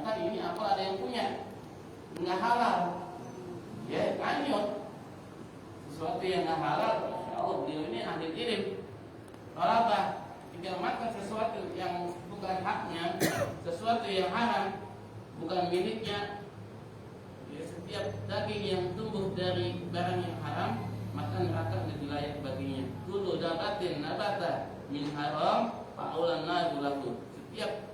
ternyata ini apa ada yang punya, nggak halal, ya lanjut sesuatu yang nggak halal. Oh beliau ini ahli ilmu. Kalau apa? Jika makan sesuatu yang bukan haknya, sesuatu yang haram, bukan miliknya, ya, setiap daging yang tumbuh dari barang yang haram, maka neraka lebih layak baginya. Kullu dabatin nabata min haram fa'ulan narulahu. Setiap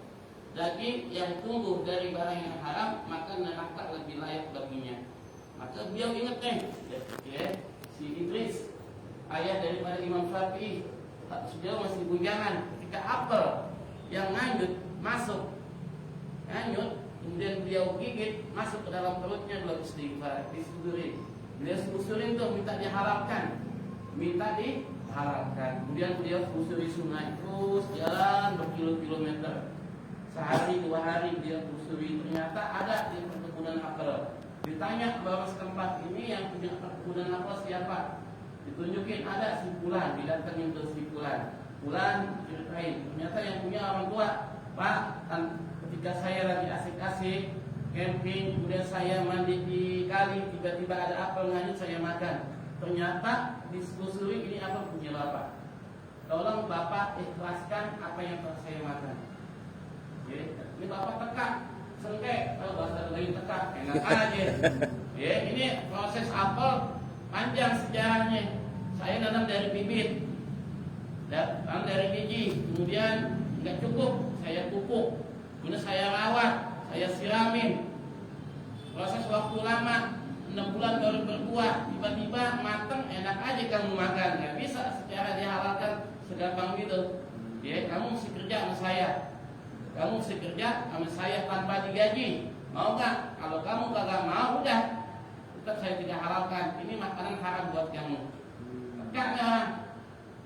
daging yang tumbuh dari barang yang haram, maka neraka lebih layak baginya. Maka beliau ingat ya, si Idris, ayah daripada Imam Syafi'i, beliau masih bujangan ketika apel yang nganyut masuk, kemudian beliau gigit masuk ke dalam perutnya, beliau istighfar, disudurin, beliau susurin tuh minta dihalalkan, kemudian beliau susuri sungai, terus jalan berkilo-kilometer, sehari 2 hari dia susuri, ternyata ada di perkebunan apel. Ditanya bahwa setempat ini yang punya perkebunan apel siapa? Ditunjukin ada si Fulan, didatengin ke si Fulan. Fulan ceritain, ternyata yang punya orang tua. Pak, ketika saya lagi asik-asik camping, kemudian saya mandi di kali, tiba-tiba ada apel nganyut, saya makan. Ternyata disusuri ini apel punya bapak. Tolong bapak ikhlaskan apa yang telah saya makan. Ya, ini bapak tekak, sengkek, kalau bahasa lain tekak, enak aja. Ya, ini proses apel panjang sejarahnya. Saya nanam dari bibit, tanam dari biji, kemudian nggak cukup, saya pupuk, kemudian saya rawat, saya siramin. Proses waktu lama, 6 bulan baru berbuah, tiba-tiba matang, enak aja kamu makan. Nggak bisa secara dihalalkan segampang gitu. Ya, kamu mesti kerja sama saya, kamu mesti kerja sama saya tanpa digaji. Mau nggak? Kalau kamu kagak mau, udah, tetap saya tidak halalkan. Ini makanan haram buat kamu. Tekak ya,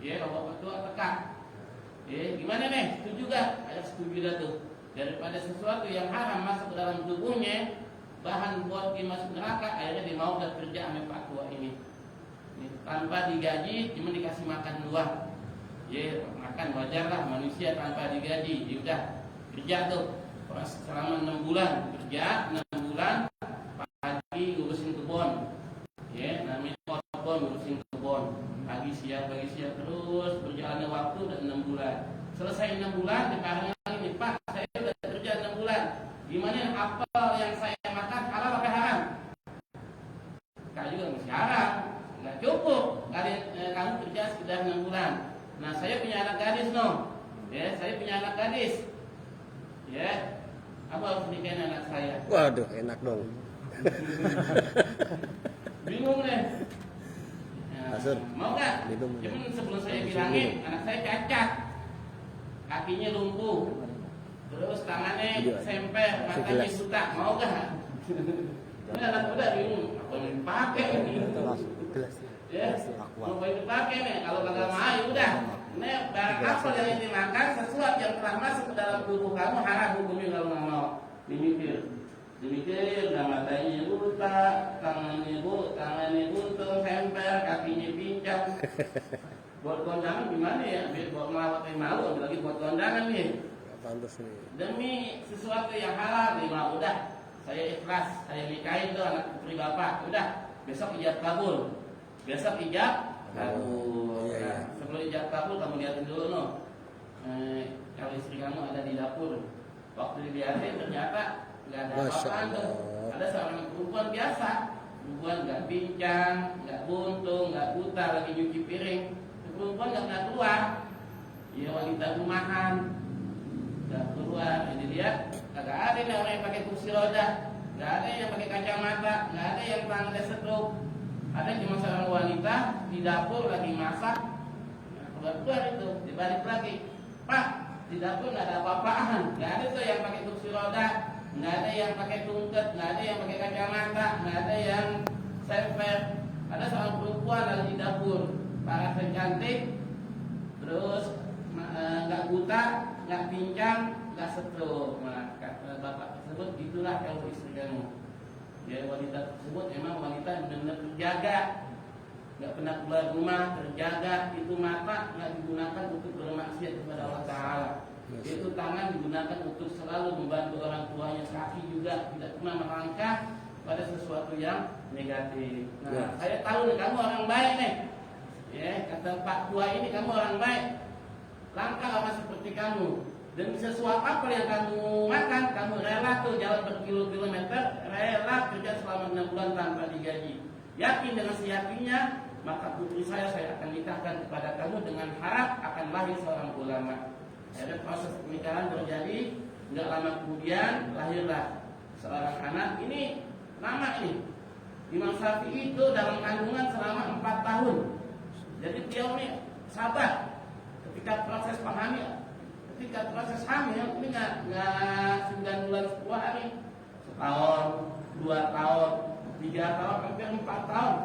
ya kalau berdua tekak. Ya, gimana nih? Setuju gak? Ayah setuju dah tuh. Daripada sesuatu yang haram masuk ke dalam tubuhnya, bahan buat dia masuk neraka, akhirnya dia mau dan kerja sama Pak Tua ini. Tanpa digaji, cuma dikasih makan doang. Ya, makan wajar lah manusia tanpa digaji. Ya udah, kerja tuh. Selama 6 bulan kerja, 6 bulan pagi ngurusin kebun. Ya, namanya kebun, ngurusin kebun. Pagi siang terus berjalannya waktu dan 6 bulan. Selesai 6 bulan, ditaruhnya lagi nih, Pak, saya udah kerja 6 bulan. Gimana apel yang saya makan halal apa haram? Kak juga masih haram, nggak cukup. Kamu kerja sudah 6 bulan. Nah, saya punya anak gadis ya, saya punya anak gadis. Ya, apa harus nikahin anak saya? Waduh, enak dong. Bingung nih. Asur. Mau gak? Cuman sebelum saya bilangin, anak saya cacat, kakinya lumpuh, terus tangannya semper, matanya buta. Mau gak? Ini anak muda bingung, apa yang dipakai ini? Ya, mau dipakai nih. Kalau kagak mau, udah. Ini barang apa yang dimakan, sesuatu yang telah masuk ke dalam tubuh kamu haram hukumnya kalau nggak mau. Dimikir, matanya buta, tangannya buntung, semper, kakinya pincang. Buat kondangan gimana ya? Biar buat melawat yang malu, lagi buat kondangan nih. Demi sesuatu yang halal, mau udah. Saya ikhlas, saya nikahin tuh anak putri bapak. Udah, besok ijab kabul. Nah, sebelum ijab kabul kamu lihatin dulu kalau istri kamu ada di dapur. Waktu dilihatin ternyata nggak ada apa-apaan tuh. Ada seorang perempuan biasa, perempuan nggak pincang, nggak buntung, nggak buta, lagi nyuci piring. Perempuan nggak pernah keluar. Ya, wanita rumahan nggak keluar. Jadi lihat, nggak ada nih orang yang pakai kursi roda, nggak ada yang pakai kacamata, nggak ada yang tangannya stroke. Ada cuma seorang wanita di dapur lagi masak. Nah, keluar itu, dibalik lagi, Pak, di dapur nggak ada apa-apaan, nggak ada tuh yang pakai kursi roda, nggak ada yang pakai tungket, nggak ada yang pakai kacamata, nggak ada yang semper. Ada seorang perempuan lagi di dapur, paras dan cantik, terus nggak buta, nggak pincang, nggak stroke. Nah, kata bapak tersebut, itulah kalau istri kamu. Ya, wanita tersebut emang wanita yang benar-benar terjaga, nggak pernah keluar rumah, terjaga. Itu mata nggak digunakan untuk bermaksiat kepada Allah Taala. Yaitu tangan digunakan untuk selalu membantu orang tuanya, kaki juga tidak pernah melangkah pada sesuatu yang negatif. Nah, saya tahu nih kamu orang baik nih. Ya, kata Pak Tua ini kamu orang baik. Langkah orang seperti kamu. Dan sesuatu apa yang kamu makan, kamu rela tuh jalan berkilo-kilometer, rela kerja selama 6 bulan tanpa digaji. Yakin dengan seyakinnya, maka putri saya akan nikahkan kepada kamu dengan harap akan lahir seorang ulama. Ada proses pernikahan terjadi, nggak lama kemudian lahirlah seorang anak. Ini lama ini. Imam Syafi'i itu dalam kandungan selama 4 tahun. Jadi dia ini sabar ketika proses hamil ini nggak 9 bulan 10 hari, setahun, 2 tahun, 3 tahun, hampir 4 tahun.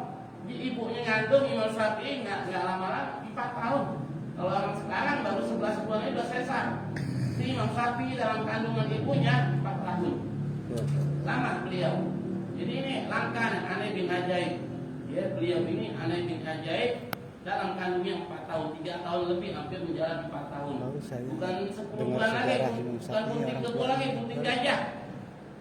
Jadi ibunya ngandung Imam Syafi'i nggak lama-lama 4 tahun. Kalau orang sekarang baru 11 bulan ini udah sesar. Jadi Imam Syafi'i dalam kandungan ibunya 4 tahun. Lama beliau. Jadi ini langkah aneh bin ajaib. Ya, beliau ini aneh bin ajaib. Dalam kandungnya 4 tahun, 3 tahun lebih, hampir menjalan 4 tahun. Bukan 10 bulan lagi, bukan bunting gebu lagi, bunting gajah.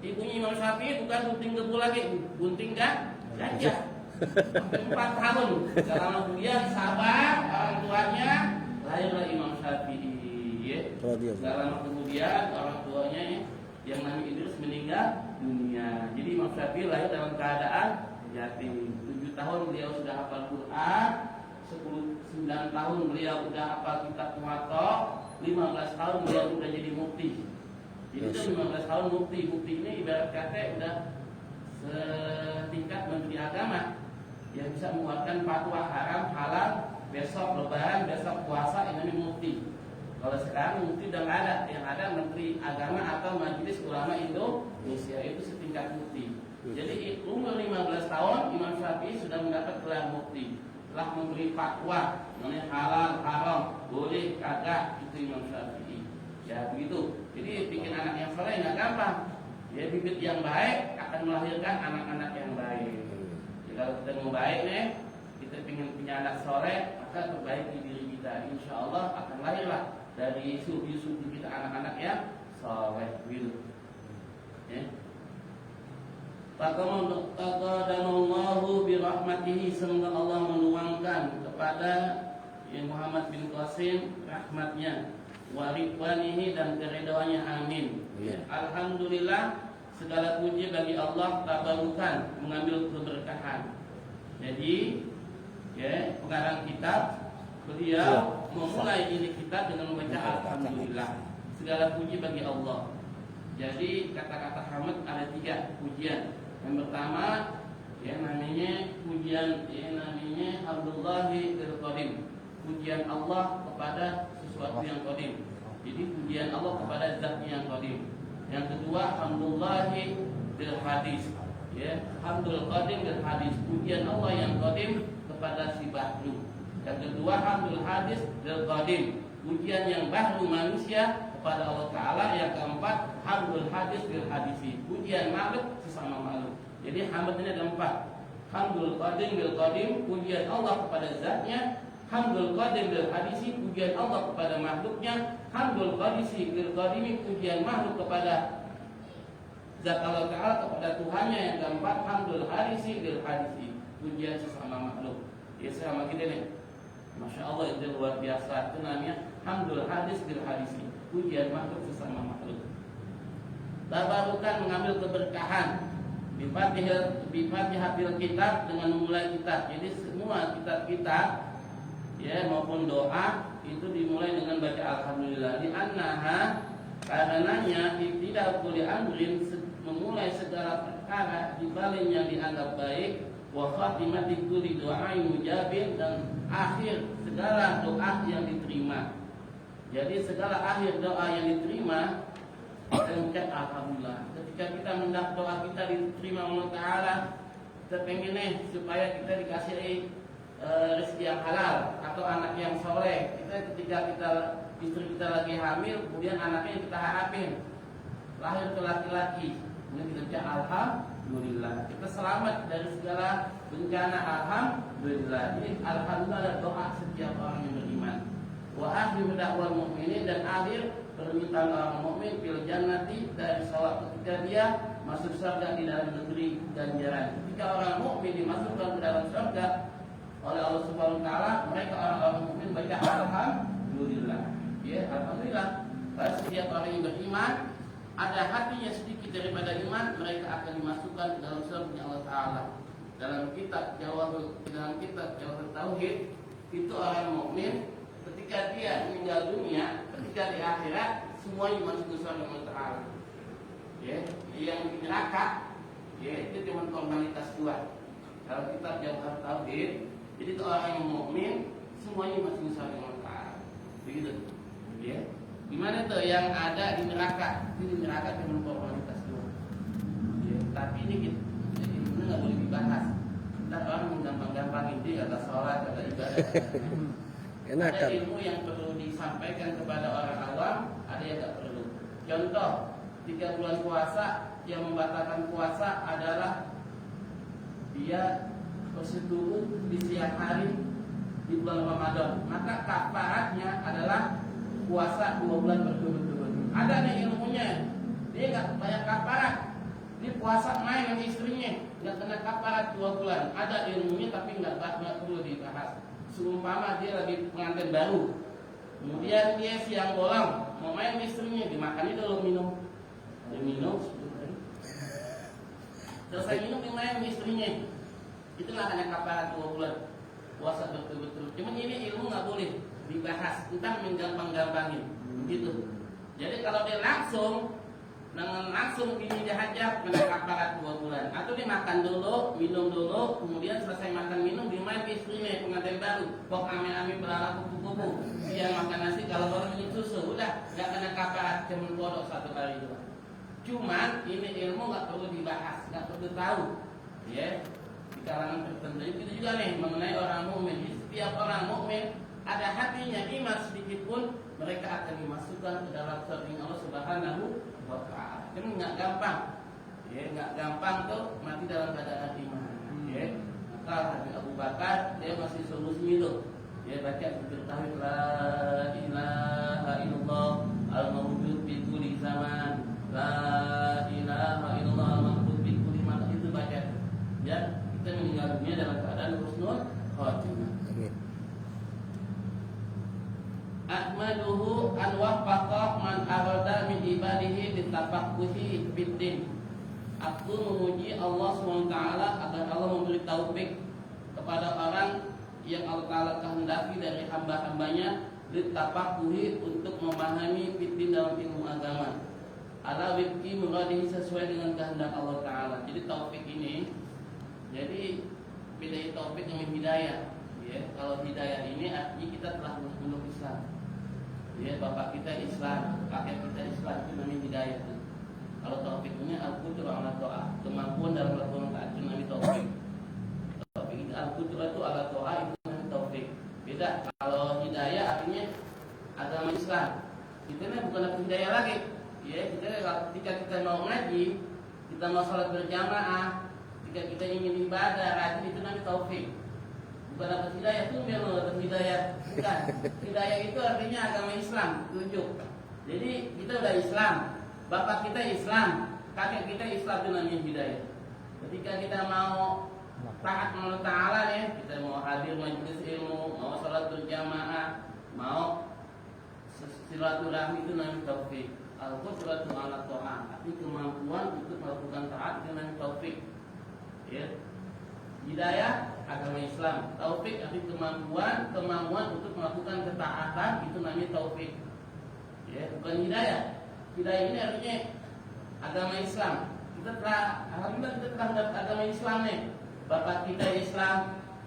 Ibunya Imam Syafi'i bukan bunting gebu lagi, bunting gajah. Hampir 4 tahun. Dalam kemudian sabar orang tuanya, lahirlah Imam Syafi'i. Ya. Dalam kemudian orang tuanya yang Nabi Idris meninggal dunia. Jadi Imam Syafi'i lahir dalam keadaan yatim. 7 tahun beliau sudah hafal Quran. 9 tahun beliau udah hafal kitab Muwatta, 15 tahun beliau udah jadi mufti. Jadi itu 15 tahun mufti. Mufti ini ibarat kata udah setingkat menteri agama yang bisa mengeluarkan fatwa haram, halal, besok lebaran, besok puasa, ini namanya mufti. Kalau sekarang mufti udah nggak ada, yang ada menteri agama atau majelis ulama Indonesia, itu setingkat mufti. Jadi umur 15 tahun Imam Syafi'i sudah mendapat gelar mufti. Telah memberi fatwa mengenai halal, haram, boleh, kagak, itu Imam Syafi'i. Ya begitu. Jadi bikin anak yang soleh nggak gampang. Ya bibit yang baik akan melahirkan anak-anak yang baik. Jadi kalau kita mau baik nih, kita ingin punya anak soleh, maka perbaiki diri kita. Insya Allah akan lahirlah dari sufi-sufi kita anak-anak yang soleh. Begitu. Ya. Taqaddamallahu birahmatihi, semoga Allah menuangkan kepada Muhammad bin Qasim rahmatnya, wa ridwanihi, dan keridhaannya, amin. Alhamdulillah, segala puji bagi Allah, tabarukan, mengambil keberkahan. Jadi ya, pengarang kitab beliau memulai ini kitab dengan membaca alhamdulillah, segala puji bagi Allah. Jadi kata-kata hamd ada 3 pujian. Yang pertama ya namanya pujian, ya namanya hamdulillahi lil qadim, pujian Allah kepada sesuatu yang qadim. Jadi pujian Allah kepada zat yang qadim. Yang kedua hamdulillahi lil hadis, ya hamdul qadim lil hadis, pujian Allah yang qadim kepada si bahru. Yang kedua hamdul hadis lil qadim, pujian yang bahru manusia kepada Allah Ta'ala. Yang keempat hamdul hadis bil hadisi, pujian makhluk sesama makhluk. Jadi hamd ini ada 4. Hamdul qadim bil qadim, pujian Allah kepada zatnya. Hamdul qadim bil hadisi, pujian Allah kepada makhluknya. Hamdul qadisi bil qadimi, pujian makhluk kepada zat Allah Ta'ala, kepada Tuhannya. Yang keempat hamdul hadisi bil hadisi, pujian sesama makhluk. Ya sama kita nih, Masya Allah, itu luar biasa. Itu namanya hamdul hadis bil hadisi, pujian makhluk sesama makhluk. Tabarukan, mengambil keberkahan. Bifatihatil kitab, dengan memulai kitab. Jadi semua kitab-kitab ya maupun doa itu dimulai dengan baca alhamdulillah. Di annaha, karenanya tidak boleh amrin, memulai segala perkara dibalik yang dianggap baik, wa khatimati kulli du'ain mujabin, dan akhir segala doa yang diterima. Jadi segala akhir doa yang diterima kita mengucap alhamdulillah. Ketika kita mendapat doa kita diterima Allah Ta'ala, kita pengen supaya kita dikasih rezeki yang halal atau anak yang soleh. Ketika istri kita lagi hamil, kemudian anaknya yang kita harapin lahir ke laki-laki, kemudian kita ucap alhamdulillah. Kita selamat dari segala bencana, alhamdulillah. Ini alhamdulillah doa setiap orang yang beriman. Wa akhiru da'wal mu'minin, dan akhir permintaan orang mukmin fil jannati dari sholat ketika dia masuk surga di dalam negeri ganjaran. Ketika orang mukmin dimasukkan ke dalam surga oleh Allah Subhanahu wa taala, mereka orang-orang mukmin baca alhamdulillah. Ya, alhamdulillah. Karena setiap orang yang beriman ada hatinya sedikit daripada iman, mereka akan dimasukkan ke dalam surga Allah taala. Dalam kitab Jawahir Tauhid itu orang mukmin ketika dia meninggal dunia, ketika di akhirat semuanya masuk ke surga Allah taala. Ya, yang di neraka ya itu cuma formalitas dua. Kalau kita Jawahir Tauhid, jadi itu orang yang mukmin semuanya masuk ke surga Allah taala. Begitu. Ya. Gimana tuh yang ada di neraka? Di neraka cuma formalitas dua. Ya, tapi ini kita nggak boleh dibahas. Ntar orang menggampang-gampangin dia kata sholat, kata ibadah. Enak Ada kan? ilmu yang perlu disampaikan kepada orang awam, ada yang nggak perlu. Contoh, 3 bulan puasa yang membatalkan puasa adalah dia bersetubuh di siang hari di bulan Ramadan. Maka kafaratnya adalah puasa 2 bulan berturut-turut. Ada nih ilmunya, dia nggak bayar kafarat. Dia puasa main sama istrinya, nggak kena kafarat 2 bulan. Ada ilmunya tapi nggak perlu dibahas. Seumpama dia lagi pengantin baru, kemudian dia siang bolong mau main sama istrinya, dimakannya dulu minum, dia minum, selesai minum dia main sama istrinya, itu nggak kena kafarat 2 bulan puasa berturut-turut. Cuman ini ilmu nggak boleh dibahas, entah menggampang-gampangin, gitu. Jadi kalau dia langsung ini dihajar kena kafarat 2 bulan. Atau dia makan dulu, minum dulu, kemudian selesai makan minum dimain ke istrinya pengantin baru. Kok ame-ame berala kupu-kupu. Dia makan nasi kalau baru minum susu, udah nggak kena kafarat, cuma bodoh 1 kali doang. Cuman ini ilmu nggak perlu dibahas, nggak perlu tahu, ya. Di kalangan tertentu itu juga nih mengenai orang mukmin. Setiap orang mukmin ada hatinya iman sedikit pun, mereka akan dimasukkan ke dalam surga Allah Subhanahu wa taala. Jadi nggak gampang. Ya, nggak gampang tuh mati dalam keadaan iman. Ya. Maka Nabi Abu Bakar dia masih solusi itu. Dia baca zikir tauhid la ilaha illallah al-mawjud fi kulli zaman. La ilaha illallah al-mawjud fi kulli zaman, itu baca. Ya, kita meninggal dunia dalam keadaan husnul khatimah. Ahmaduhu an waffaqa man arada min ibadihi bitafaqquhi fiddin. Aku memuji Allah SWT agar Allah memberi taufik kepada orang yang Allah Ta'ala kehendaki dari hamba-hambanya bitafaqquhi, untuk memahami fiddin dalam ilmu agama. Ala wifqi muradihi, sesuai dengan kehendak Allah Ta'ala. Jadi taufik ini, jadi beda taufik dengan hidayah. Ya, kalau hidayah ini artinya kita telah memeluk Islam. Ya, bapak kita Islam, kakek kita Islam, itu namanya hidayah. Kalau taufiknya al-qudrah ala ta'ah, kemampuan dalam melakukan taat, itu namanya taufik. Taufik itu al-qudrah itu ala ta'ah, itu namanya taufik. Beda. Kalau hidayah artinya agama Islam, kita ini bukan dapat hidayah lagi. Ya, ketika kita mau ngaji, kita mau sholat berjamaah, ketika kita ingin ibadah, rajin, itu namanya taufik. Bukan dapat hidayah, itu biar lo dapat hidayah. Bukan. Hidayah itu artinya agama Islam, tunjuk. Jadi kita udah Islam, bapak kita Islam, kakek kita Islam, itu namanya hidayah. Ketika kita mau taat Allah Ta'ala ya, kita mau hadir majelis ilmu, mau sholat berjamaah, mau silaturahmi, itu namanya taufik. Al-qudratu ala ta'ah, arti kemampuan untuk melakukan taat, itu namanya taufik. Ya. Hidayah agama Islam, taufik arti kemampuan untuk melakukan ketaatan, itu namanya taufik. Ya, bukan hidayah. Hidayah ini artinya agama Islam. Kita telah, alhamdulillah kita telah mendapat agama Islam nih. Bapak kita Islam,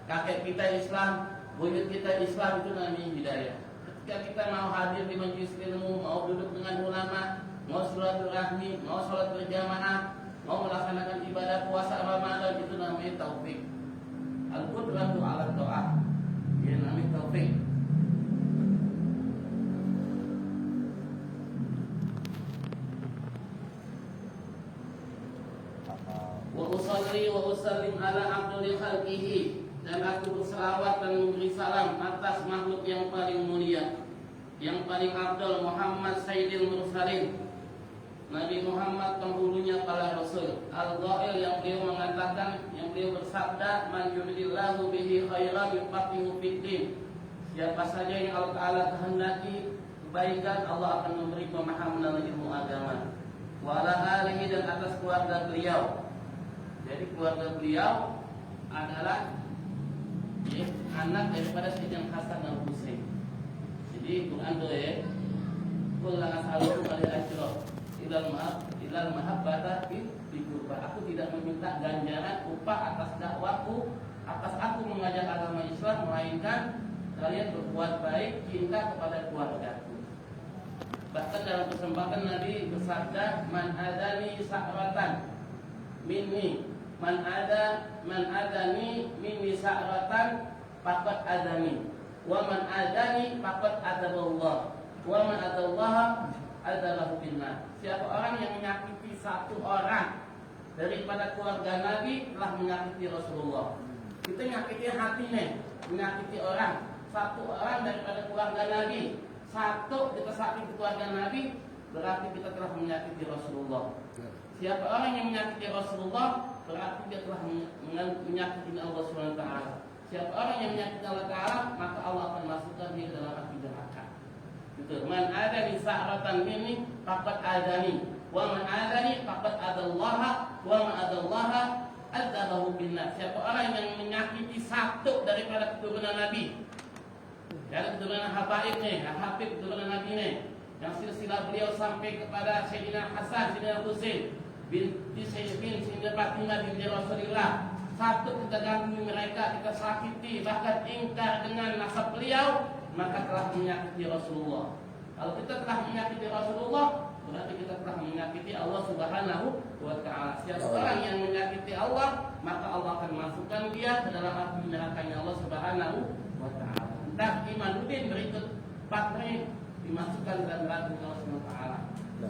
kakek kita Islam, buyut kita Islam, itu namanya hidayah. Ketika kita mau hadir di majelis ilmu, mau duduk dengan ulama, mau silaturahmi, mau sholat berjamaah, mau melaksanakan ibadah puasa Ramadan, itu namanya taufik. Al-qudratu ala ta'ah, ya namanya taufik. Wa usalli wa usallim ala abdul khalqihi, dan aku berselawat dan memberi salam atas makhluk yang paling mulia, yang paling afdal Muhammad Sayyidil Mursalin, Nabi Muhammad penghulunya para rasul. Al-Ghail yang beliau mengatakan, yang beliau bersabda, man yuridillahu bihi khairan yufaqihu fiddin. Siapa saja yang Allah Ta'ala kehendaki kebaikan, Allah akan memberi pemahaman dalam ilmu agama. Wa ala alihi, dan atas keluarga beliau. Jadi keluarga beliau adalah anak daripada Sayyidina Hasan dan Husain. Jadi Quran doa ya, qul la as'alukum alaihi ajra ilal mahabbata bi qurba. Aku tidak meminta ganjaran upah atas dakwaku, atas aku mengajak agama Islam, melainkan kalian berbuat baik, cinta kepada keluargaku. Bahkan dalam kesempatan Nabi bersabda, man adani sa'ratan minni, man adani minni sa'ratan faqad adani, wa man adani faqad adaballah, wa man adallaha adalahu binnar. Siapa orang yang menyakiti satu orang daripada keluarga Nabi telah menyakiti Rasulullah. Kita nyakiti hatinya, menyakiti orang. Satu orang daripada keluarga Nabi, satu kita sakiti keluarga Nabi, berarti kita telah menyakiti Rasulullah. Siapa orang yang menyakiti Rasulullah, berarti dia telah menyakiti Allah SWT. Siapa orang yang menyakiti Allah Ta'ala, maka Allah akan masukkan dia ke dalam api neraka. Gitu. Man adani sa'ratan minni faqad adani, wa man adani faqad adallaha, wa man adallaha adalahu binnar. Siapa orang yang menyakiti satu daripada keturunan Nabi, dari keturunan Habaib nih, Habib keturunan Nabi nih, yang silsilah beliau sampai kepada Sayyidina Hasan, Sayyidina Husain binti Sayyidina Fatimah binti Rasulullah. Satu kita ganggu mereka, kita sakiti, bahkan ingkar dengan nasab beliau, maka telah menyakiti Rasulullah. Kalau kita telah menyakiti Rasulullah, berarti kita telah menyakiti Allah Subhanahu wa Ta'ala. Siapa orang yang menyakiti Allah, maka Allah akan masukkan dia ke dalam api nerakanya Allah Subhanahu wa Ta'ala. Entah Imanuddin berikut partner dimasukkan ke dalam neraka Allah Subhanahu wa Ta'ala.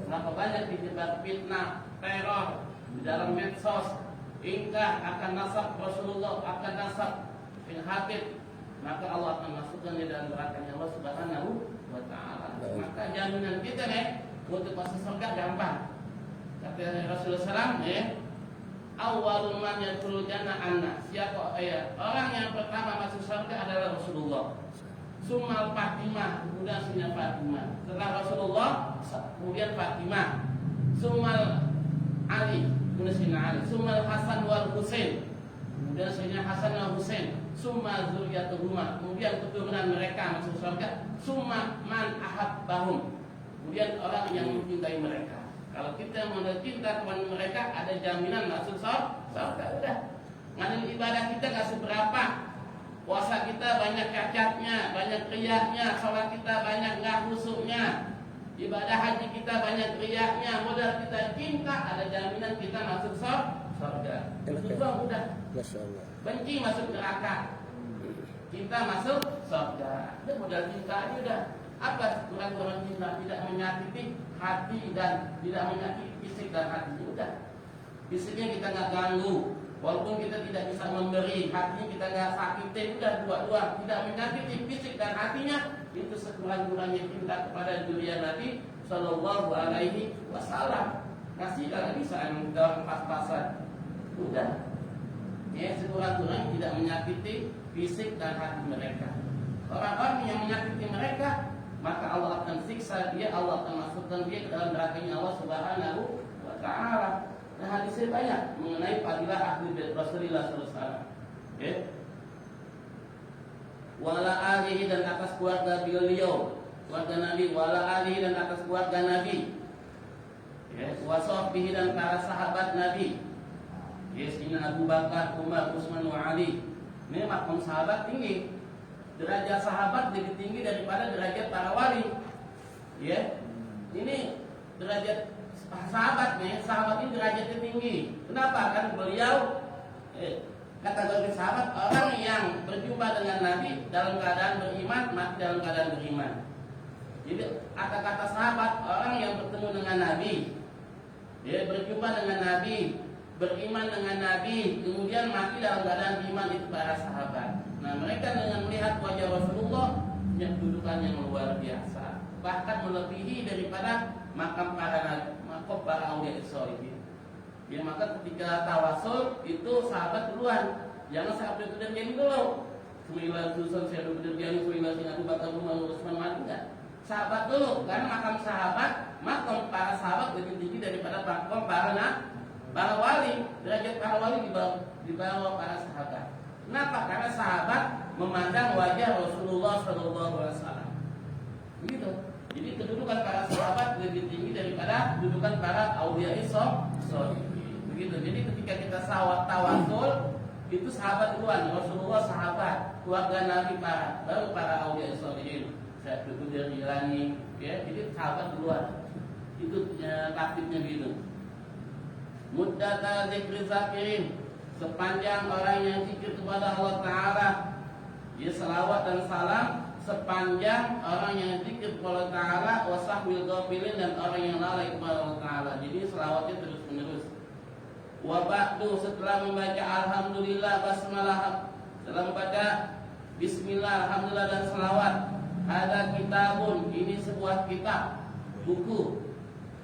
Berapa banyak dijebak fitnah, teror di dalam medsos, ingkar akan nasab Rasulullah, akan nasab bin Habib, maka Allah akan masukkan dia dalam nerakanya Allah Subhanahu wa Ta'ala. Maka jaminan kita nih untuk masuk surga gampang. Kata Rasulullah SAW, awwalul man yadkhulul jannah anna. Siapa orang yang pertama masuk surga adalah Rasulullah. Sumal Fatimah, kemudian Sayyidina Fatimah. Setelah Rasulullah, kemudian Fatimah. Sumal Ali, kemudian Sayyidina Ali. Sumal Hasan wal Husain, kemudian Sayyidina Hasan wal Husain. Summa zuriyatuhuma, kemudian keturunan mereka masuk surga. Summa man ahabbahum, kemudian orang yang mencintai mereka. Kalau kita mencinta kepada mereka, ada jaminan masuk surga. Udah, ngadil ibadah kita nggak seberapa, puasa kita banyak cacatnya, banyak riaknya, sholat kita banyak nggak khusyuknya, ibadah haji kita banyak riaknya, modal kita cinta, ada jaminan kita masuk surga. Itu udah. Benci masuk neraka, cinta masuk surga. Itu modal cinta aja udah. Apa kurang-kurang cinta? Tidak menyakiti hati dan tidak menyakiti fisik dan hati. Udah. Fisiknya kita nggak ganggu, walaupun kita tidak bisa memberi, hatinya kita nggak sakitin. Udah dua-dua. Tidak menyakiti fisik dan hatinya, itu sekurang-kurangnya cinta kepada dunia Nabi Sallallahu Alaihi Wasallam. Ngasih kalau bisa emang kita pas-pasan. Udah. Sekurang-kurangnya tidak menyakiti fisik dan hati mereka. Orang-orang yang menyakiti mereka, maka Allah akan siksa dia, Allah akan masukkan dia ke dalam nerakanya Allah Subhanahu wa Ta'ala. Nah, hadisnya banyak mengenai fadilah ahli bait Rasulullah SAW. Wala alihi, dan atas keluarga beliau, keluarga Nabi. Wala alihi, dan atas keluarga Nabi. Wa sahbihi, dan para sahabat Nabi. Sayyidina Abu Bakar, Umar, Utsman, wa Ali. Ini makom sahabat tinggi. Derajat sahabat lebih tinggi daripada derajat para wali. Ini derajat sahabat nih, sahabat ini derajatnya tinggi. Kenapa? Kan beliau kategori sahabat orang yang berjumpa dengan Nabi dalam keadaan beriman, mati dalam keadaan beriman. Jadi kata-kata sahabat orang yang bertemu dengan Nabi, berjumpa dengan Nabi, beriman dengan Nabi, kemudian mati dalam keadaan iman, itu para sahabat. Nah, mereka dengan melihat wajah Rasulullah punya kedudukan yang luar biasa. bahkan melebihi daripada makam para aulia sholihin. Ya, maka ketika tawasul itu sahabat duluan, jangan sahabat berderjani dulu. Sembilan Susan saya berderjani, sembilan Abu Bakar, Umar, Utsman, Ali enggak. Sahabat dulu, karena makam para sahabat lebih tinggi daripada makam para wali. Derajat para wali di bawah para sahabat. Kenapa? Karena sahabat memandang wajah Rasulullah SAW. Begitu. Jadi kedudukan para sahabat lebih tinggi daripada kedudukan para aulia sholihin. Begitu. Jadi ketika kita tawasul itu sahabat duluan, Rasulullah sahabat, keluarga Nabi baru para aulia sholihin. Saya Qadir Jilani, ya. Jadi sahabat duluan. Itu taktiknya gitu. Muddata zikri zakirin, sepanjang orang yang zikir kepada Allah Ta'ala, ya salawat dan salam sepanjang orang yang zikir kepada Allah Ta'ala, wasahwil ghafilin, dan orang yang lalai kepada Allah Ta'ala. Jadi salawatnya terus menerus. Wa ba'du, setelah membaca alhamdulillah basmalah, setelah membaca bismillah, alhamdulillah dan salawat, ada kitabun, ini sebuah kitab, buku,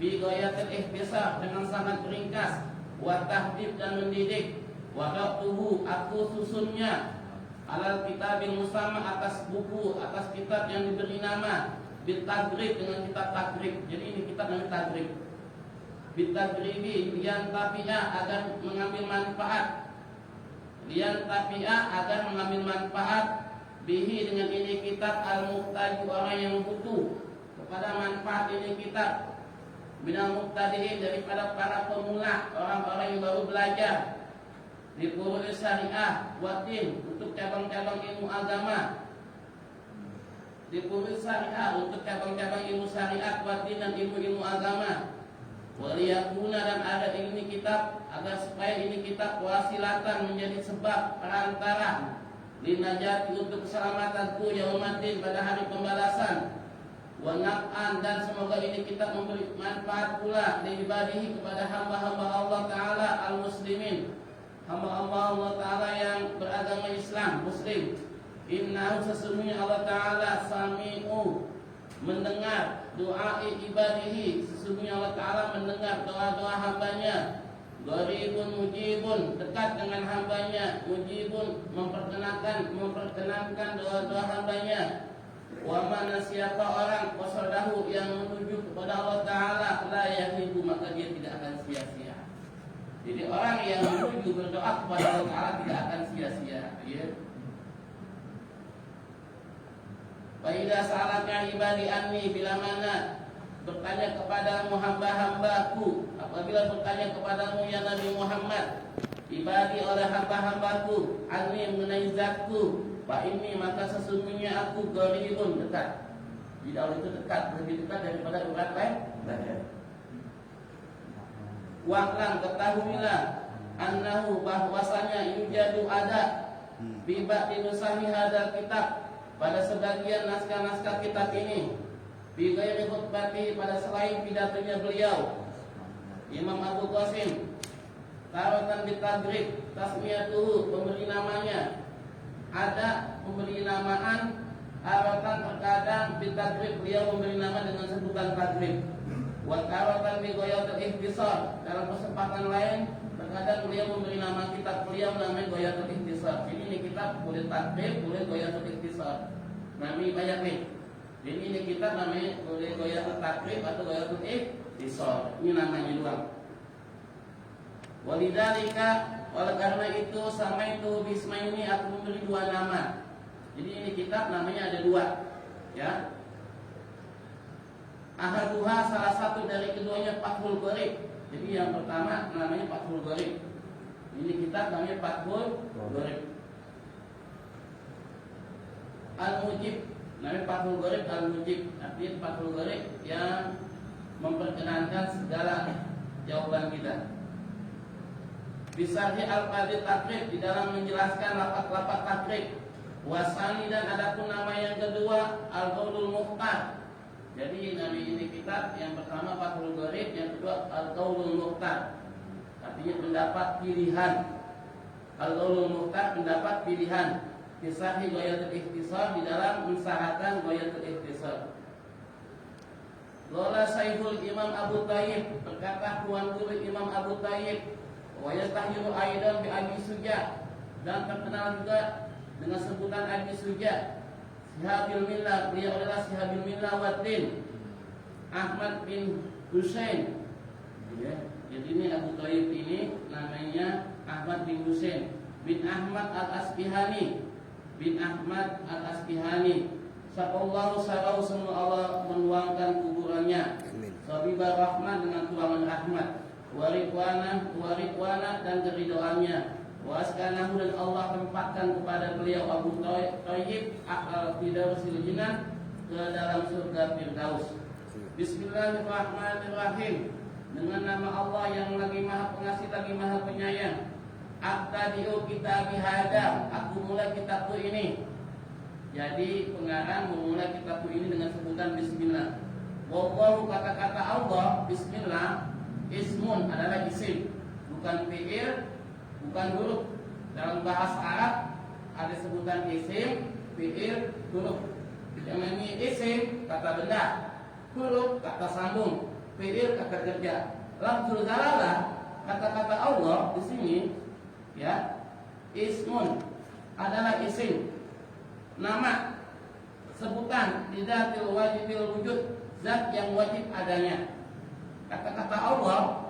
fi ghayatil ihtisab, dengan sangat ringkas, wa tahdib, dan mendidik, wa rabtuhu, aku susunnya, alal kitabil musamma, atas buku, atas kitab yang diberi nama bitadrib, dengan kitab tadrib. Jadi ini kitab yang tadrib. Bitadribi lian tafi'a, agar mengambil manfaat, lian tafi'a, agar mengambil manfaat, bihi, dengan ini kitab, al-muqtadi, orang yang butuh kepada manfaat ini kitab, minal muqtadiin, daripada para pemula, orang-orang yang baru belajar, di furu'is syariah watin, untuk cabang-cabang ilmu agama, di furu'is syariah, untuk cabang-cabang ilmu syariat watin, dan ilmu-ilmu agama, waliyakuna, dan ada ini kitab, agar supaya ini kitab wasilatan, menjadi sebab perantara, linajati, untuk keselamatanku, yaumaddin, pada hari pembalasan, wa naf'an, dan semoga ini kitab memberi manfaat pula liibadihi, kepada hamba-hamba Allah Ta'ala al-muslimin, hamba-hamba Allah Ta'ala yang beragama Islam, muslim. Innahu, sesungguhnya Allah Ta'ala sami'u, mendengar doa ibadihi, sesungguhnya Allah Ta'ala mendengar doa-doa hambanya. Gharibun mujibun, dekat dengan hambanya. Mujibun, memperkenankan doa-doa hambanya. Wa mana, siapa orang qasadahu, yang menuju kepada Allah Ta'ala, la yahibu, maka dia tidak akan sia-sia. Jadi orang yang menuju berdoa kepada Allah Ta'ala tidak akan sia-sia, ya. Wa idza sa'alaka ibadi anni, bila mana bertanya kepadamu hamba-hambaku, apabila bertanya kepadamu ya Nabi Muhammad, ibadi, oleh hamba-hambaku, anni, mengenai zatku, fa inni, maka sesungguhnya aku qaribun, dekat. Jadi Allah itu dekat, lebih dekat daripada urat leher. Wa'lam, ketahuilah, annahu, bahwasanya yujadu, ada, biba dinusahi hadal kitab, pada sebagian naskah-naskah kitab ini, bi ghairi khutbati, pada selain pidatonya beliau Imam Abu Qasim, taratan bitadrib, tasmiyatuhu, pemberi namanya, ada pemberi namaan, taratan terkadang bitadrib, beliau memberi nama dengan sebutan tadrib, wa taratan bi ghayatil ihtisar, dalam kesempatan lain terkadang beliau memberi nama kitab beliau namanya Ghayatul Ihtisar. Jadi ini kitab boleh tadrib, boleh Ghayatul Ihtisar, namanya banyak nih. Jadi ini kitab namanya boleh Ghayatul Tadrib atau Ghayatul Ihtisar. Ini namanya doang. Walidzalika, oleh karena itu, sama itu bisma ini aku memberi dua nama. Jadi ini kitab namanya ada dua, ya. Ahaduha, salah satu dari keduanya Fathul Gharib. Jadi yang pertama namanya Fathul Gharib. Ini kitab namanya Fathul Gharib. Al-Mujib, namanya Fathul Gharib Al-Mujib. Artinya Fathul Gharib yang memperkenankan segala jawaban kita. Bisarhi al-Qadid Takrib, di dalam menjelaskan lapat-lapat takrib. Wasani, dan adapun nama yang kedua Al-Qaulul Mukhtar. Jadi nama ini kitab yang pertama Fathul Gharib, yang kedua Al-Qaulul Mukhtar. Artinya pendapat pilihan. Al-Qaulul Mukhtar, pendapat pilihan. Kisah Ghayatul Ihtisar, di dalam mensyarahkan Ghayatul Ihtisar. Lola Sayyidul Imam Abu Thayyib, berkata Tuan Guru Imam Abu Thayyib, wa yastahilu aidan bi Abi Suja, dan terkenal juga dengan sebutan Abi Suja. Sihabil Millah, beliau adalah Sihabil Millah Waddin Ahmad bin Husain. Ya, jadi ini Abu Thayyib ini namanya Ahmad bin Husain bin Ahmad Al-Asbihani, bin Ahmad Al-Asbihani. Sapallahu sarau, semua Allah menuangkan kuburannya. Sabibah rahmat, dengan tuangan rahmat. Warikwana dan keridoannya. Waskanahu, dan Allah tempatkan kepada beliau Abu Thayyib Firdaus Jinan, ke dalam surga Firdaus. Bismillahirrahmanirrahim. Dengan nama Allah yang lagi maha pengasih lagi maha penyayang. Abtadi'u kitab bihada, aku mulai kitabku ini. Jadi pengarang memulai kitabku ini dengan sebutan Bismillah. Wallahu, kata-kata Allah Bismillah, ismun adalah isim, bukan fi'il, bukan huruf. Dalam bahasa Arab ada sebutan isim, fi'il, huruf. Yang ini isim kata benda, huruf kata sambung, fi'il kata kerja. Lafzul dalalah, kata-kata Allah di sini ya, ismun adalah isim, nama, sebutan, lidzatil wajibil wujud, zat yang wajib adanya. Kata-kata Allah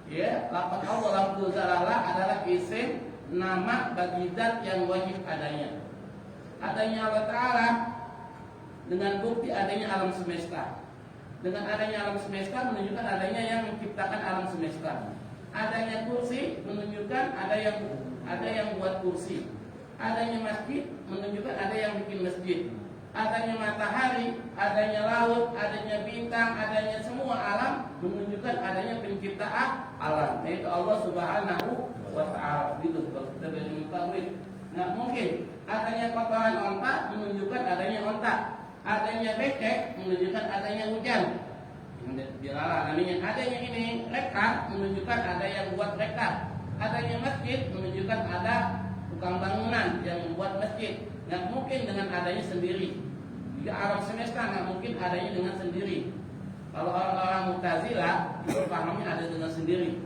ya, lafaz Allah lafzul dalalah adalah isim, nama bagi zat yang wajib adanya. Adanya Allah Ta'ala dengan bukti adanya alam semesta. Dengan adanya alam semesta menunjukkan adanya yang menciptakan alam semesta. Adanya kursi menunjukkan ada yang buat kursi. Adanya masjid menunjukkan ada yang bikin masjid. Adanya matahari, adanya laut, adanya bintang, adanya semua alam menunjukkan adanya penciptaan alam, yaitu Allah Subhanahu wa Ta'ala. Gitu kalau kita bermutawid. Nah, mungkin adanya kotoran onta menunjukkan adanya onta. Adanya becek menunjukkan adanya hujan. Bilala namanya. Adanya ini reka menunjukkan ada yang buat reka. Adanya masjid menunjukkan ada tukang bangunan yang membuat masjid. Nggak mungkin dengan adanya sendiri. Jika alam semesta nggak mungkin adanya dengan sendiri. Kalau orang-orang Mu'tazilah itu pahamnya ada dengan sendiri.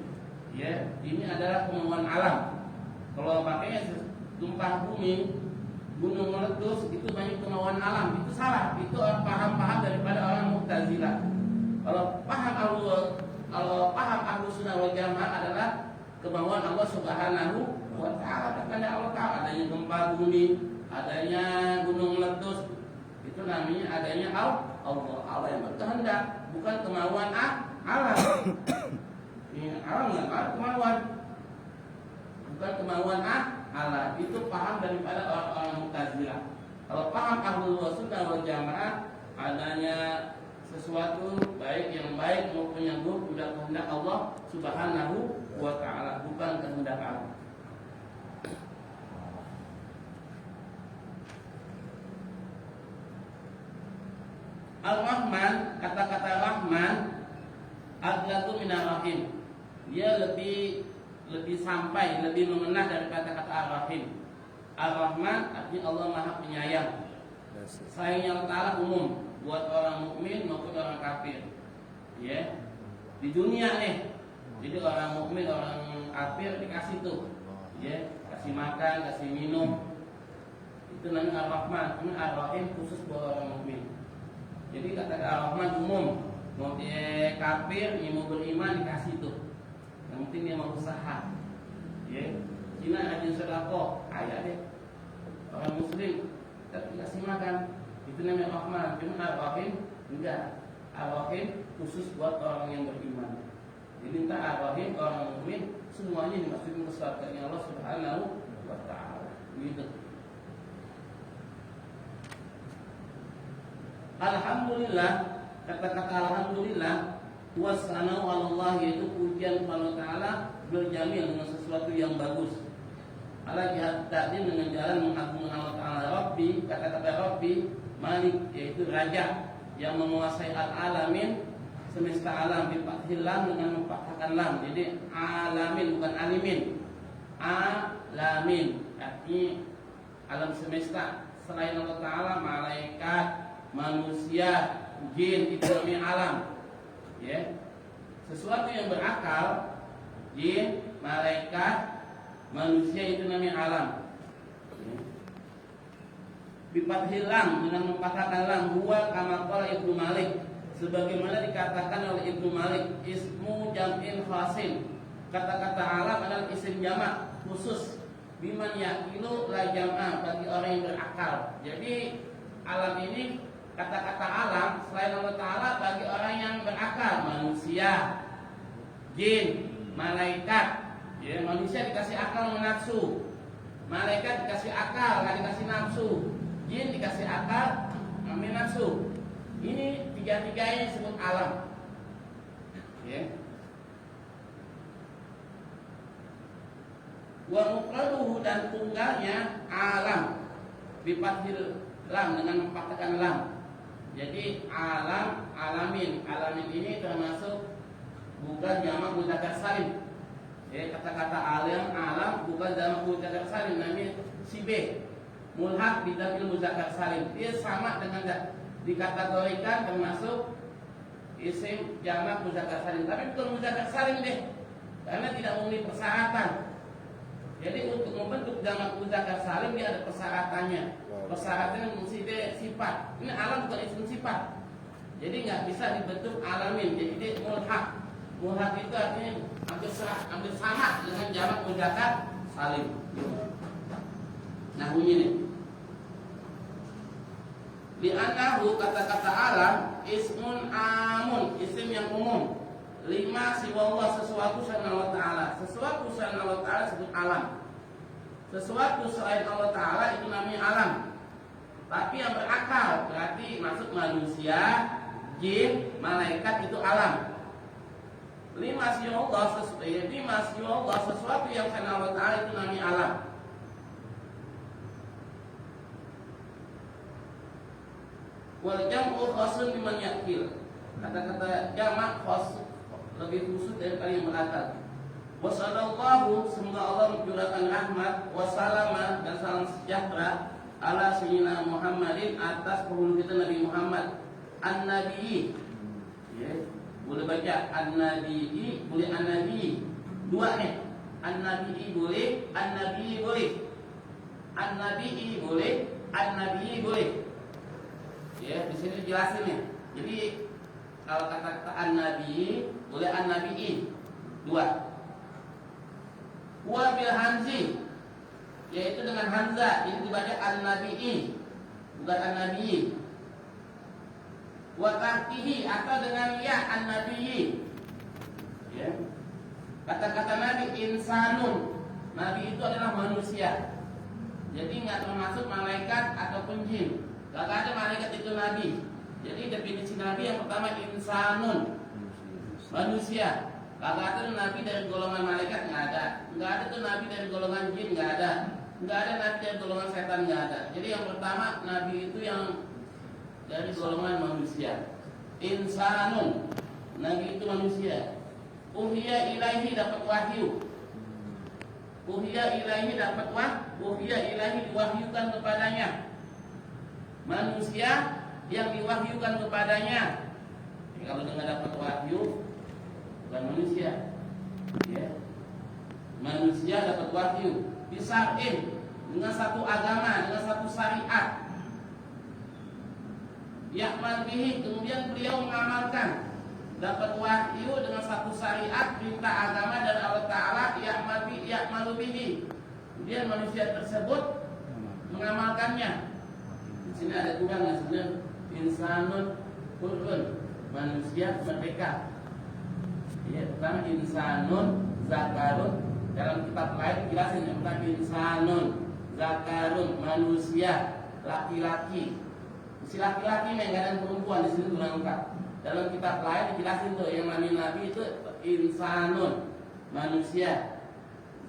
Ya, ini adalah kemauan alam. Kalau pakainya tumpah bumi, gunung meletus, itu banyak kemauan alam. Itu salah. Itu paham-paham daripada orang Mu'tazilah. Kalau paham Ahlus Sunnah wal Jamaah adalah kemauan Allah Subhanahu wa Ta'ala. Karena Allah Ta'ala adanya gempa bumi, adanya gunung meletus, itu namanya adanya Allah yang berkehendak, bukan kemauan alam. Ini alam nggak ada kemauan, bukan kemauan alam. Itu paham daripada orang-orang Mu'tazilah. Kalau paham Ahlus Sunnah wal Jamaah, adanya sesuatu baik yang baik maupun yang buruk sudah kehendak Allah Subhanahu wa Ta'ala, bukan kehendak alam. Ar-Rahman, kata-kata Rahman adlatu minar Rahim. Dia lebih sampai, lebih mengena dari kata-kata Ar-Rahim. Ar-Rahman artinya Allah Maha Penyayang. Sayangnya Allah Ta'ala umum buat orang mukmin maupun orang kafir. Ya. Di dunia nih. Jadi orang mukmin, orang kafir dikasih tuh. Ya, kasih makan, kasih minum. Itu namanya Ar-Rahman. Karena Ar-Rahim khusus buat orang mukmin. Jadi kata Ar-Rahman umum. Mau dia kafir, dia mau beriman dikasih tuh. Yang penting dia mau usaha. Ya. Cina rajin sedekah, kaya deh. Orang muslim kita dikasih makan. Itu namanya Rahman. Cuma Ar-Rahim enggak. Ar-Rahim khusus buat orang yang beriman. Jadi entah Ar-Rahim orang mukmin semuanya dimasukin ke surganya Allah Subhanahu wa Ta'ala. Gitu. Alhamdulillah, kata-kata alhamdulillah, wassanau 'alallah, yaitu pujian kepada Allah Ta'ala berjamil dengan sesuatu yang bagus. Ala jihad ta'zim, dengan jalan mengagungkan Allah Ta'ala. Rabbi, kata-kata Rabbi, Malik, yaitu raja yang menguasai al-alamin, semesta alam, bifathil lam, dengan memfathahkan lam. Jadi alamin bukan alimin. Alamin artinya alam semesta. Selain Allah Ta'ala, malaikat, manusia, jin itu namanya alam. Ya. Sesuatu yang berakal, jin, malaikat, manusia itu namanya alam. Ya. Bifathil lam, dengan memfathahkan lam, huwa kama qala Ibnu Malik, sebagaimana dikatakan oleh Ibnu Malik, ismu jam'in khasin. Kata-kata alam adalah isim jamak khusus, biman yaqilu la jam'a, bagi orang yang berakal. Jadi alam ini, kata-kata alam selain Allah Ta'ala bagi orang yang berakal, manusia, jin, malaikat. Ya, manusia dikasih akal menafsu, malaikat dikasih akal nggak dikasih nafsu, jin dikasih akal ngambil nafsu. Ini tiga-tiganya disebut alam. Ya. Wa mufraduhu, dan tunggalnya alam, bifathil lam, dengan memfathahkan lam. Jadi alam, alamin. Alamin ini termasuk bukan jamak mudzakkar salim. Ya, kata-kata alam bukan jamak mudzakkar salim, namanya sibeh. Mulhaq bidamil mudzakkar salim. Dia sama dengan dikategorikan termasuk isim jamak mudzakkar salim, tapi bukan mudzakkar salim deh, karena tidak memenuhi persyaratan. Jadi untuk membentuk jamak mudzakkar salim dia ada persyaratannya. Persyaratannya mesti dia sifat. Ini alam bukan isim sifat. Jadi nggak bisa dibentuk alamin. Jadi dia mulhaq. Mulhaq itu artinya hampir sama dengan jamak mudzakkar salim. Nah bunyi nih. Li'annahu, kata-kata alam ismun amun, isim yang umum. Lima siwallah, sesuatu selain Allah Ta'ala. Sesuatu selain Allah Ta'ala disebut alam. Sesuatu selain Allah Ta'ala itu namanya alam. Tapi yang berakal berarti masuk manusia, jin, malaikat, itu alam. Lima siwallah, sesuatu yang selain Allah Ta'ala itu namanya alam. Wal jam'u khasun biman yakil. Kata-kata jamak khas lebih khusus daripada yang berakal. Wassallallahu, semoga Allah mencurahkan rahmat, wassalama, dan salam sejahtera ala sayyidina Muhammadin, atas penghulu kita Nabi Muhammad, an-nabiyyi. Ya, boleh baca an-nabiyyi, boleh an-nabiyyi. Dua nih. An-nabiyyi boleh, an-nabiyyi boleh. An-nabiyyi boleh, an-nabiyyi boleh. Ya, di sini jelasin ya. Jadi kalau kata-kata an-nabi boleh an-nabiin. Dua. Wa bil hamzi, yaitu dengan hamzah, ini dibaca an-nabiin, bukan an-nabiin. Wa tahtihi, atau dengan ya an-nabiin. Ya. Kata-kata nabi insanun. Nabi itu adalah manusia. Jadi nggak termasuk malaikat ataupun jin. Gak ada malaikat itu nabi. Jadi definisi nabi yang pertama insanun, manusia. Gak ada nabi dari golongan malaikat, nggak ada. Nggak ada tuh nabi dari golongan jin, nggak ada. Nggak ada nabi dari golongan setan, nggak ada. Jadi yang pertama nabi itu yang dari golongan manusia. Insanun, nabi itu manusia. Uhiya ilaihi, dapat wahyu. Uhiya ilaihi, dapat uhiya ilaihi, diwahyukan kepadanya. Manusia yang diwahyukan kepadanya. Kalau dia nggak dapat wahyu, bukan manusia. Ya. Manusia dapat wahyu disar'in, dengan satu agama, dengan satu syariat. Ya'mal bihi, kemudian beliau mengamalkan. Dapat wahyu dengan satu syariat, perintah agama dari Allah Ta'ala, ya'malu bihi. Kemudian manusia tersebut mengamalkannya. Di sini ada kurang yang sebenarnya insanun hurun, manusia merdeka. Ya, pertama insanun zakarun, dalam kitab lain jelasin yang pertama insanun zakarun, manusia laki-laki. Si laki-laki yang ada perempuan di sini kurang lengkap. Dalam kitab lain dijelasin tuh yang namanya nabi itu insanun, manusia,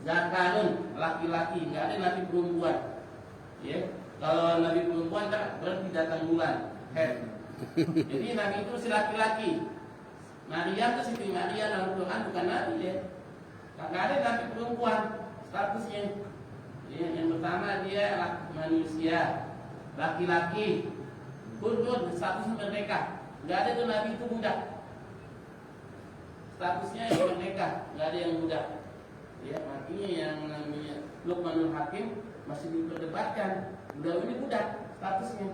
zakarun, laki-laki, nggak ada nabi perempuan. Ya. Kalau nabi perempuan kan berarti datang bulan, head. Jadi nabi itu si laki-laki. Maryam itu Siti Maryam dalam Quran bukan nabi ya. Kagak ada nabi perempuan statusnya. Ya, yang pertama dia manusia, laki-laki, hudud, status merdeka. nggak ada tuh nabi itu budak. Statusnya yang merdeka, nggak ada yang budak. Ya, makanya yang namanya Luqmanul Hakim masih diperdebatkan. Udah ini budak statusnya,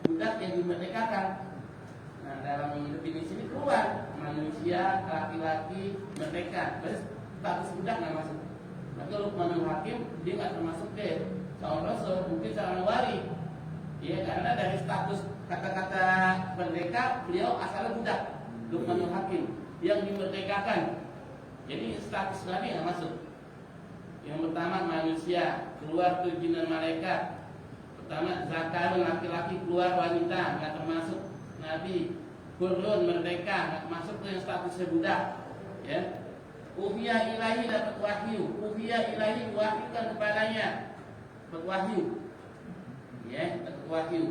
budak yang dimerdekakan. Nah, dalam definisi ini keluar manusia, laki-laki, merdeka. Terus status budak nggak masuk. Maka Luqmanul Hakim dia nggak termasuk ke seorang rasul, mungkin seorang wali. Ya, karena dari status kata-kata merdeka beliau asalnya budak. Luqmanul Hakim yang dimerdekakan. Jadi status nabi nggak masuk. Yang pertama manusia, keluar tuh jin dan malaikat. Pertama zakarun, laki-laki keluar, wanita nggak termasuk nabi. Hurun, merdeka nggak masuk tuh yang statusnya budak. Ya. Uhiya ilahi, dapat wahyu. Uhiya ilahi, diwahyukan kepadanya, dapat wahyu. Ya, dapat wahyu.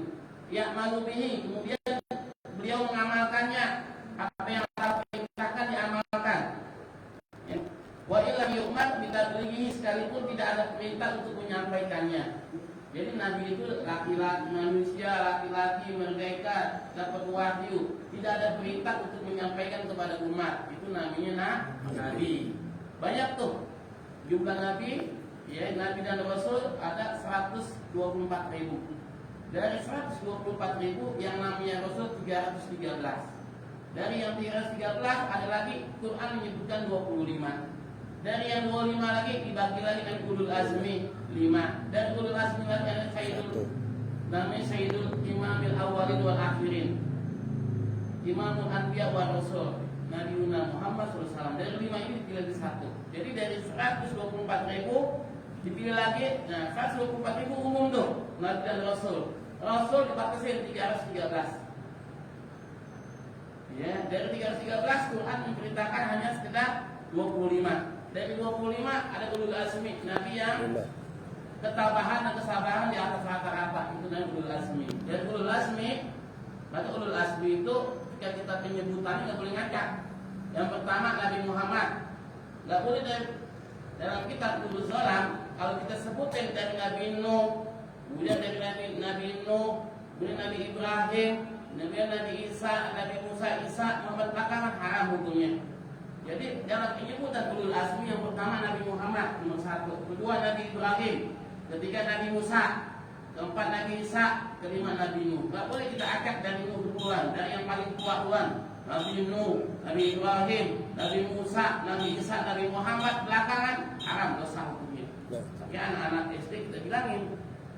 Ya malubihi, kemudian beliau mengamalkannya. Apa yang Allah perintahkan diamalkan. Ya. Wa illam yu'mar bitablighihi, sekalipun tidak ada perintah untuk menyampaikannya. Jadi nabi itu laki-laki, manusia, laki-laki, merdeka, dapat wahyu. Tidak ada perintah untuk menyampaikan kepada umat. Itu namanya nabi. Banyak tuh jumlah nabi, ya, nabi dan rasul ada 124.000. Dari 124.000 yang namanya rasul 313. Dari yang 313 ada lagi Quran menyebutkan 25. Dari yang 25 lagi dibagi lagi dengan ulul azmi 5. Dan ulul azmi lagi ada Sayyidul, namanya Sayyidul Imamil Awwalin wal Akhirin, Imamul Anbiya wa Rasul, Nabi Muhammad SAW. Dari 5 ini dipilih di satu. Jadi dari 124.000 dipilih lagi. Nah, 124.000 umum tuh Nabi dan Rasul. Rasul dibatasin 313. Ya, dari 313 Quran memberitakan hanya sekitar 25. Dari 25 ada ulul azmi, nabi yang ketabahan dan kesabaran di atas rata-rata, itu namanya ulul azmi. Dan ulul azmi, maka ulul azmi itu ketika kita penyebutannya nggak boleh ngacak. Yang pertama Nabi Muhammad, nggak boleh dalam kitab Ulul Zolam kalau kita sebutin dari Nabi Nuh, kemudian dari Nabi Nuh, kemudian Nabi Ibrahim, Nabi Isa, Nabi Musa, Isa, Muhammad belakangan haram hukumnya. Jadi dalam penyebutan ulul azmi yang pertama Nabi Muhammad nomor 1, kedua Nabi Ibrahim, ketiga Nabi Musa, keempat Nabi Isa, kelima Nabi Nuh. Gak boleh kita akad dari Nuh duluan, dari yang paling tua duluan. Nabi Nuh, Nabi Ibrahim, Nabi Musa, Nabi Isa, Nabi Muhammad belakangan haram, dosa hukumnya. Sampai anak-anak SD kita bilangin,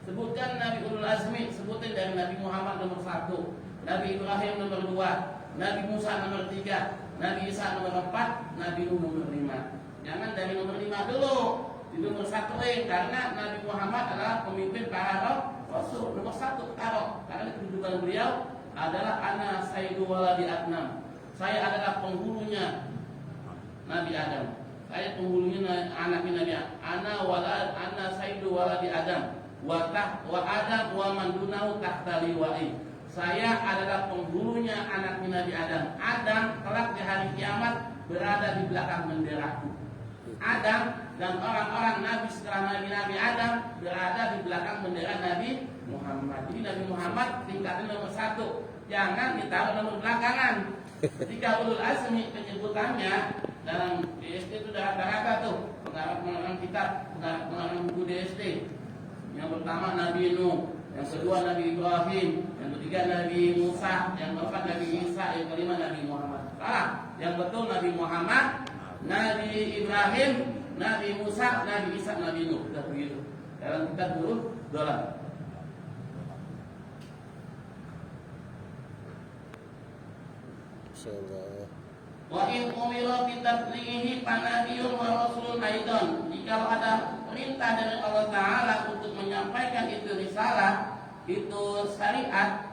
sebutkan Nabi ulul azmi, sebutin dari Nabi Muhammad nomor 1, Nabi Ibrahim nomor 2, Nabi Musa nomor 3, Nabi Isa nomor 4, Nabi Nuh nomor 5. Jangan dari nomor 5 dulu, di nomor 1 karena Nabi Muhammad adalah pemimpin para rasul. Nomor 1 taruh, karena kedudukan beliau adalah ana sayyidu waladi Adnam. Saya adalah penghulunya Nabi Adam. Saya penghulunya anaknya Nabi Adam. Ana sayyidu waladi Adam. Wa Adam wa man dunahu tahta liwa'i. Saya adalah penghulunya anaknya Nabi Adam. Adam kelak di hari kiamat berada di belakang benderaku. Adam dan orang-orang Nabi setelah Nabi Adam berada di belakang bendera Nabi Muhammad. Jadi Nabi Muhammad tingkatan nomor 1. Jangan ditaruh nomor belakangan. Ketika ulul azmi penyebutannya dalam DST itu rata-rata tuh pengarang kitab, pengarang buku DST. Yang pertama Nabi Nuh, yang kedua Nabi Ibrahim, yang ketiga Nabi Musa, yang keempat Nabi Isa, yang kelima Nabi Muhammad. Salah. Yang betul Nabi Muhammad, Nabi Ibrahim, Nabi Musa, Nabi Isa, Nabi Nuh. Sudah begitu. Dalam kitab Ulul Zolam. Wa in umira bi tablighihi fa nabiyyun wa rasulun aidan. Jika ada perintah dari Allah Ta'ala untuk menyampaikan itu risalah, itu syariat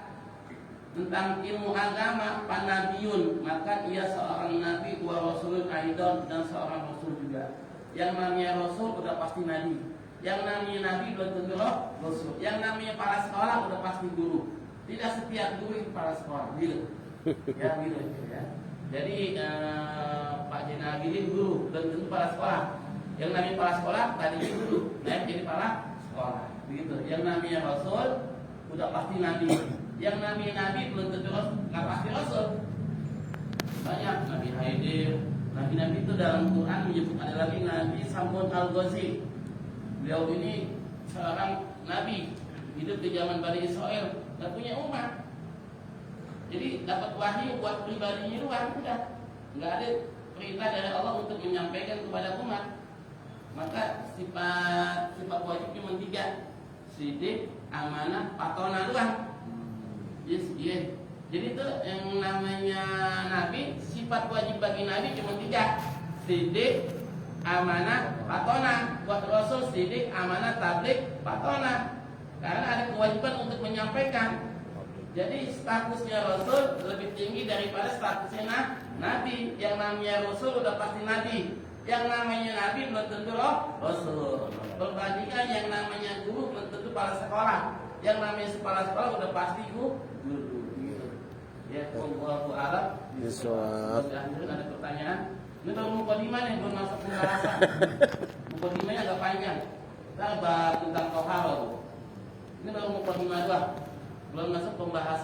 tentang ilmu agama, panabiyun, maka ia seorang nabi wa rasulun aidan, dan seorang rasul juga. Yang namanya rasul udah pasti nabi. Yang namanya nabi belum tentu rasul. Yang namanya para sekolah udah pasti guru. Tidak setiap guru itu para sekolah, gitu. Ya gitu ya. Jadi Pak Jenagilin guru dan tentu para sekolah. Yang namanya para sekolah tadi guru, naik jadi para sekolah. Begitu. Yang namanya rasul udah pasti nabi. Yang nabi-nabi belum tentu nggak pasti rasul. Banyak Nabi Haidir, nabi-nabi itu dalam Quran menyebut ada lagi Nabi Samud Al-Ghazi. Beliau ini seorang nabi hidup di zaman Bani Israel, nggak punya umat. Jadi dapat wahyu buat pribadinya doang, udah nggak ada perintah dari Allah untuk menyampaikan kepada umat. Maka sifat wajib cuma 3: sidik, amanah, patona doang. Yes. Jadi itu yang namanya nabi, sifat wajib bagi nabi cuma 3: sidik, amanah, patona. Buat rasul sidik, amanah, tabligh, patona. Karena ada kewajiban untuk menyampaikan. Jadi statusnya rasul lebih tinggi daripada statusnya nabi. Yang namanya rasul udah pasti nabi. Yang namanya nabi belum tentu rasul. Perbandingan yang namanya guru belum tentu kepala sekolah. Yang namanya kepala sekolah udah pasti guru. Ya, wallahu a'lam bishawab. Ada pertanyaan? Ini baru mukadimah nih, belum masuk pembahasan. Mukadimahnya agak panjang. Kita bahas tentang tohara. Ini baru mukadimah doang. Belum masuk pembahasan.